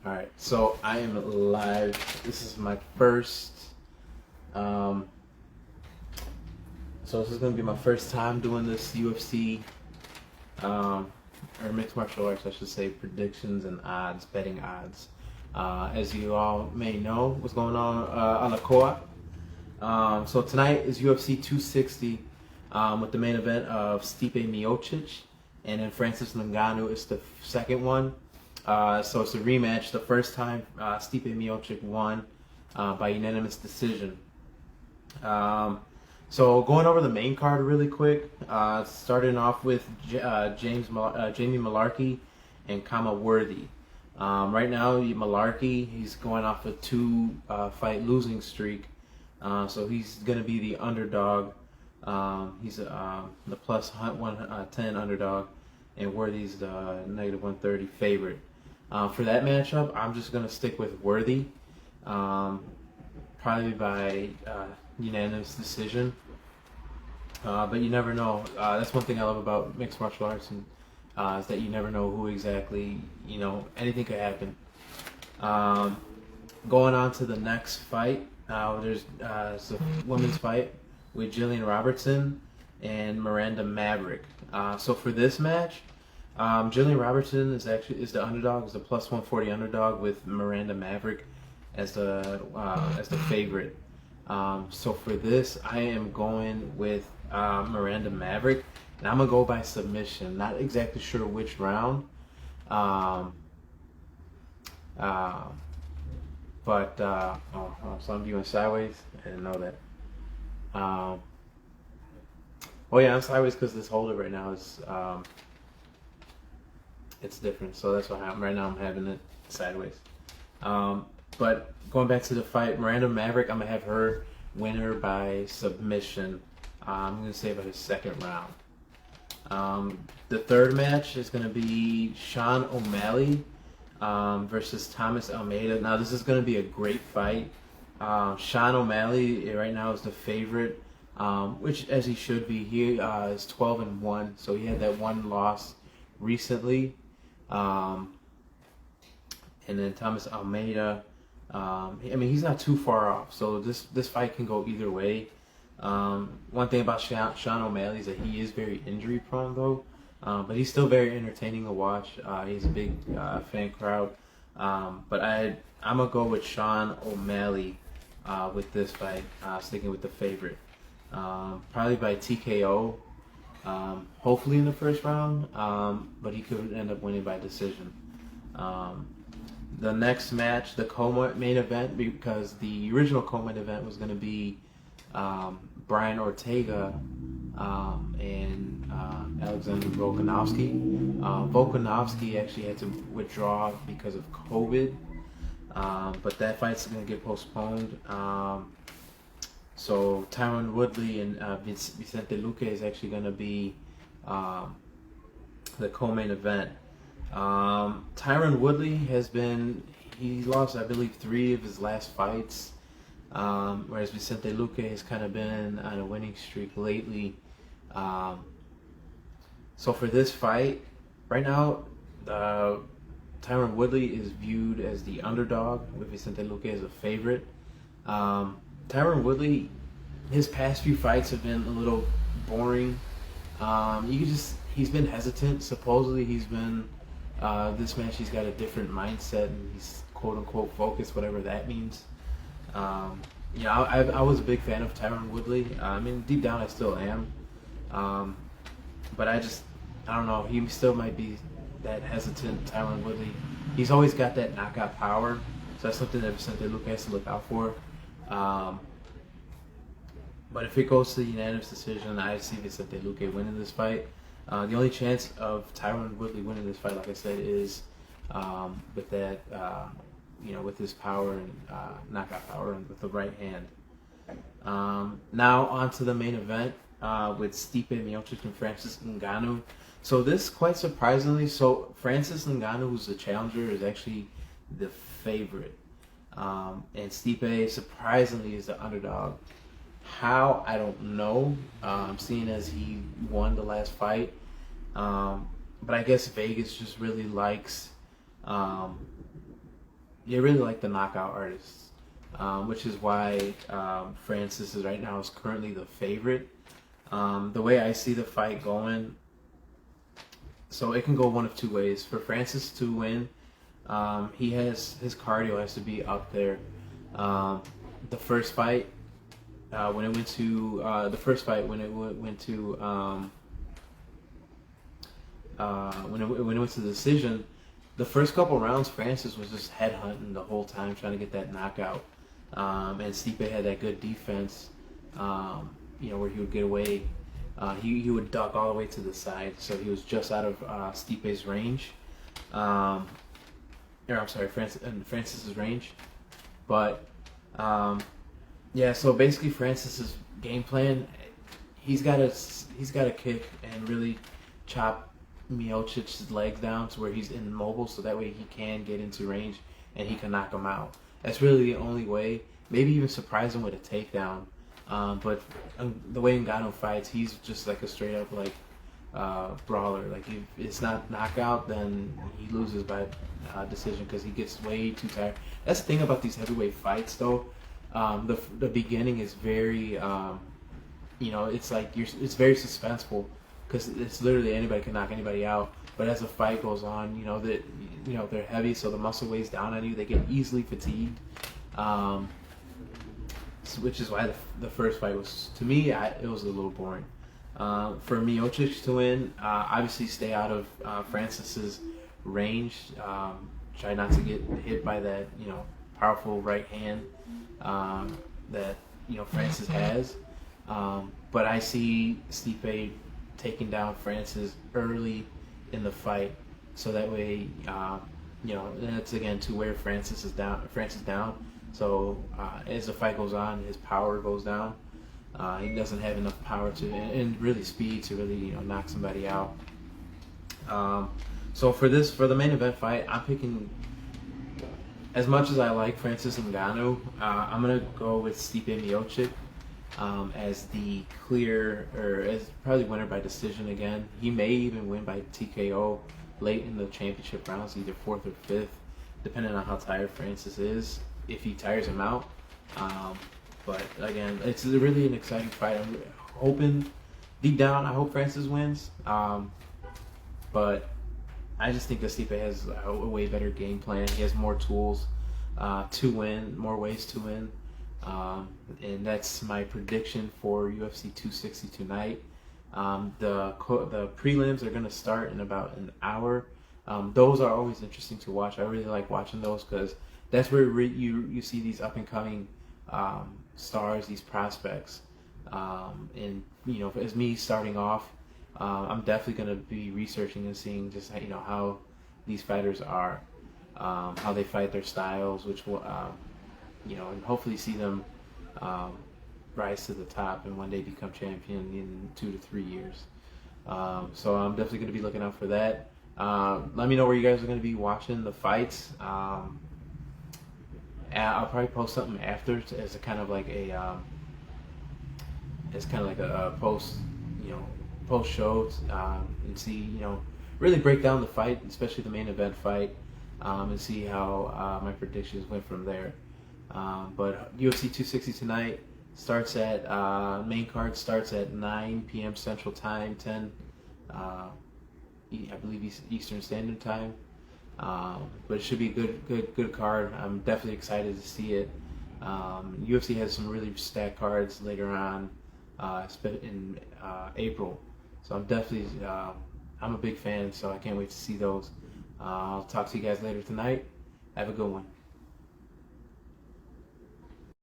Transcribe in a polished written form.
All right, so I am live. This is my first. Um, so this is gonna be my first time doing this UFC, or mixed martial arts, I should say, predictions and odds, betting odds. As you all may know, what's going on the co-op. So tonight is UFC 260 with the main event of Stipe Miocic, and then Francis Ngannou is the second one. So it's a rematch. The first time Stipe Miocic won by unanimous decision. So going over the main card really quick, starting off with Jamie Malarkey and Kama Worthy. Right now, Malarkey, he's going off a two-fight losing streak, so he's going to be the underdog. He's the plus 110 underdog, and Worthy's the negative 130 favorite. For that matchup, I'm just going to stick with Worthy, probably by unanimous decision. But you never know. That's one thing I love about mixed martial arts, and is that you never know who exactly, anything could happen. Going on to the next fight, there's it's a women's fight with Jillian Robertson and Miranda Maverick. So for this match, Jillian Robertson is the underdog, is the plus 140 underdog, with Miranda Maverick as the favorite. So for this, I am going with Miranda Maverick, and I'm gonna go by submission. Not exactly sure which round, but so I'm viewing sideways. I didn't know that. Oh yeah, I'm sideways because this holder right now is it's different, so that's why right now I'm having it sideways. But going back to the fight, Miranda Maverick, I'm gonna have her winner by submission. I'm gonna say by the second round. The third match is gonna be Sean O'Malley versus Thomas Almeida. Now this is gonna be a great fight. Sean O'Malley right now is the favorite, which as he should be. He is 12-1, so he had that one loss recently. And then Thomas Almeida, he's not too far off, so this fight can go either way. One thing about Sean O'Malley is that he is very injury prone though, but he's still very entertaining to watch. He's a big fan crowd, but I'm gonna go with Sean O'Malley with this fight, sticking with the favorite, probably by TKO. Hopefully in the first round, but he could end up winning by decision. The next match, the co-main event, because the original co-main event was going to be Brian Ortega and Alexander Volkanovski. Volkanovski actually had to withdraw because of COVID, but that fight's going to get postponed. So Tyron Woodley and Vicente Luque is actually going to be the co-main event. Tyron Woodley he lost, I believe, 3 of his last fights, whereas Vicente Luque has kind of been on a winning streak lately. So for this fight, right now, Tyron Woodley is viewed as the underdog, with Vicente Luque as a favorite. Tyron Woodley, his past few fights have been a little boring. He's been hesitant. Supposedly he's been, this match he's got a different mindset and he's quote unquote focused, whatever that means. I was a big fan of Tyron Woodley. Deep down I still am. But I don't know, he still might be that hesitant Tyron Woodley. He's always got that knockout power, so that's something that Vicente Luque has to look out for. But if it goes to the unanimous decision, I see Vicente Luque winning this fight. The only chance of Tyron Woodley winning this fight, like I said, is with that, with his power and knockout power and with the right hand. Now on to the main event with Stipe Miocic and Francis Ngannou. So this, quite surprisingly, Francis Ngannou, who's the challenger, is actually the favorite. And Stipe, surprisingly, is the underdog. How, I don't know, seeing as he won the last fight. But I guess Vegas just really likes you really like the knockout artists, which is why Francis is right now is currently the favorite. The way I see the fight going, so it can go one of two ways. For Francis to win, he has his cardio has to be up there. The first fight, when it went to when it went to the decision, the first couple rounds, Francis was just headhunting the whole time, trying to get that knockout. And Stipe had that good defense, where he would get away. He would duck all the way to the side, so he was just out of Stipe's range. Francis's range. But so basically Francis's game plan, he's got to kick and really chop Miocic's legs down to where he's immobile, so that way he can get into range and he can knock him out. That's really the only way. Maybe even surprise him with a takedown. But the way Ngannou fights, he's just like a straight up brawler. Like if it's not knockout, then he loses by decision because he gets way too tired. That's the thing about these heavyweight fights, though. The beginning is very, it's like it's very suspenseful because it's literally anybody can knock anybody out. But as the fight goes on, they're heavy, so the muscle weighs down on you. They get easily fatigued, which is why the first fight was, to me, it was a little boring. For Miocic to win, obviously stay out of Francis's range. Try not to get hit by that, powerful right hand that Francis has. But I see Stipe taking down Francis early in the fight, so that way, that's again to wear Francis down. So as the fight goes on, his power goes down. He doesn't have enough power and really speed to really knock somebody out. So for the main event fight, I'm picking. As much as I like Francis Ngannou, I'm gonna go with Stipe Miocic as the as probably winner by decision again. He may even win by TKO late in the championship rounds, either 4th or 5th, depending on how tired Francis is. If he tires him out. But again, it's really an exciting fight. I'm hoping, deep down, I hope Francis wins. But I just think that Stipe has a way better game plan. He has more tools to win, more ways to win. And that's my prediction for UFC 260 tonight. The prelims are going to start in about an hour. Those are always interesting to watch. I really like watching those because that's where you see these up and coming stars, these prospects. And as me starting off, I'm definitely going to be researching and seeing just how these fighters are, how they fight, their styles, which will and hopefully see them rise to the top and one day become champion in 2 to 3 years. So I'm definitely going to be looking out for that. Let me know where you guys are going to be watching the fights. I'll probably post something after as a kind of like a post show and see really break down the fight, especially the main event fight, and see how my predictions went from there. But UFC 260 tonight starts at main card starts at 9 p.m. Central Time, 10 I believe Eastern Standard Time. But it should be a good card. I'm definitely excited to see it. UFC has some really stacked cards later on in April. So I'm definitely I'm a big fan, so I can't wait to see those. I'll talk to you guys later tonight. Have a good one.